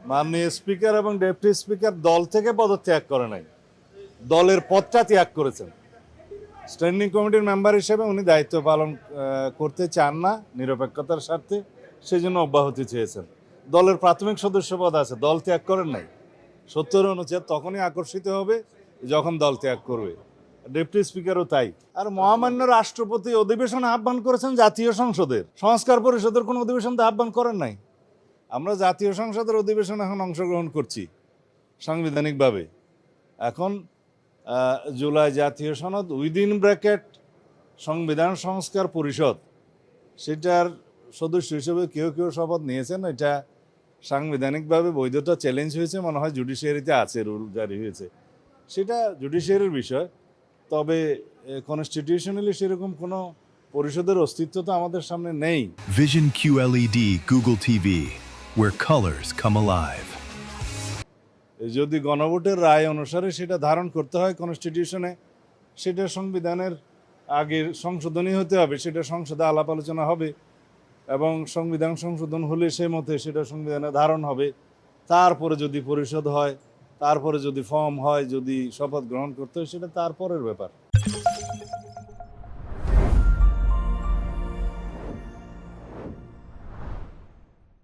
মাননীয় স্পিকার এবং deputy speaker দল থেকে পদত্যাগ করে নাই, দলের পদটা ত্যাগ করেছেন। স্ট্যান্ডিং কমিটির মেম্বার হিসেবে উনি দায়িত্ব পালন করতে চান না নিরপেক্ষতার স্বার্থে, সেই জন্য অব্যাহতি চেয়েছেন। দলের প্রাথমিক সদস্য পদ আছে, দল ত্যাগ করেন নাই। ৭০ অনুচ্ছেদ তখনই আকর্ষিত হবে যখন দল ত্যাগ করবে। ডেপুটি স্পিকারও তাই। আর মহামান্য রাষ্ট্রপতি অধিবেশন আহ্বান করেছেন জাতীয় সংসদের, সংস্কার পরিষদের কোনো অধিবেশন তো আহ্বান করেন নাই। আমরা জাতীয় সংসদের অধিবেশন এখন অংশগ্রহণ করছি সাংবিধানিকভাবে। এখন জুলাই জাতীয় সনদ উইদিন ব্র্যাকেট সংবিধান সংস্কার পরিষদ, সেটার সদস্য হিসেবে কেউ কেউ শপথ নিয়েছেন। এটা সাংবিধানিকভাবে বৈধতা চ্যালেঞ্জ হয়েছে, মনে হয় জুডিশিয়ারিতে আছে, রুল জারি হয়েছে, সেটা জুডিশিয়ারির বিষয়। তবে কনস্টিটিউশনালি সেরকম কোনো পরিষদের অস্তিত্ব তো আমাদের সামনে নেই। Vision QLED Google TV, where colors come alive. যদি গণভোটের রায় অনুসারে সেটা ধারণ করতে হয় কনস্টিটিউশনে, সেটা সংবিধানের আগে সংশোধনী হতে হবে, সেটা সংসদে আলাপ আলোচনা হবে এবং সংবিধান সংশোধন হলে সে মতে সেটা সংবিধানে ধারণ হবে। তারপরে যদি পরিষদ হয়, তারপরে যদি ফর্ম হয়, যদি শপথ গ্রহণ করতে হয়, সেটা তারপরের ব্যাপার।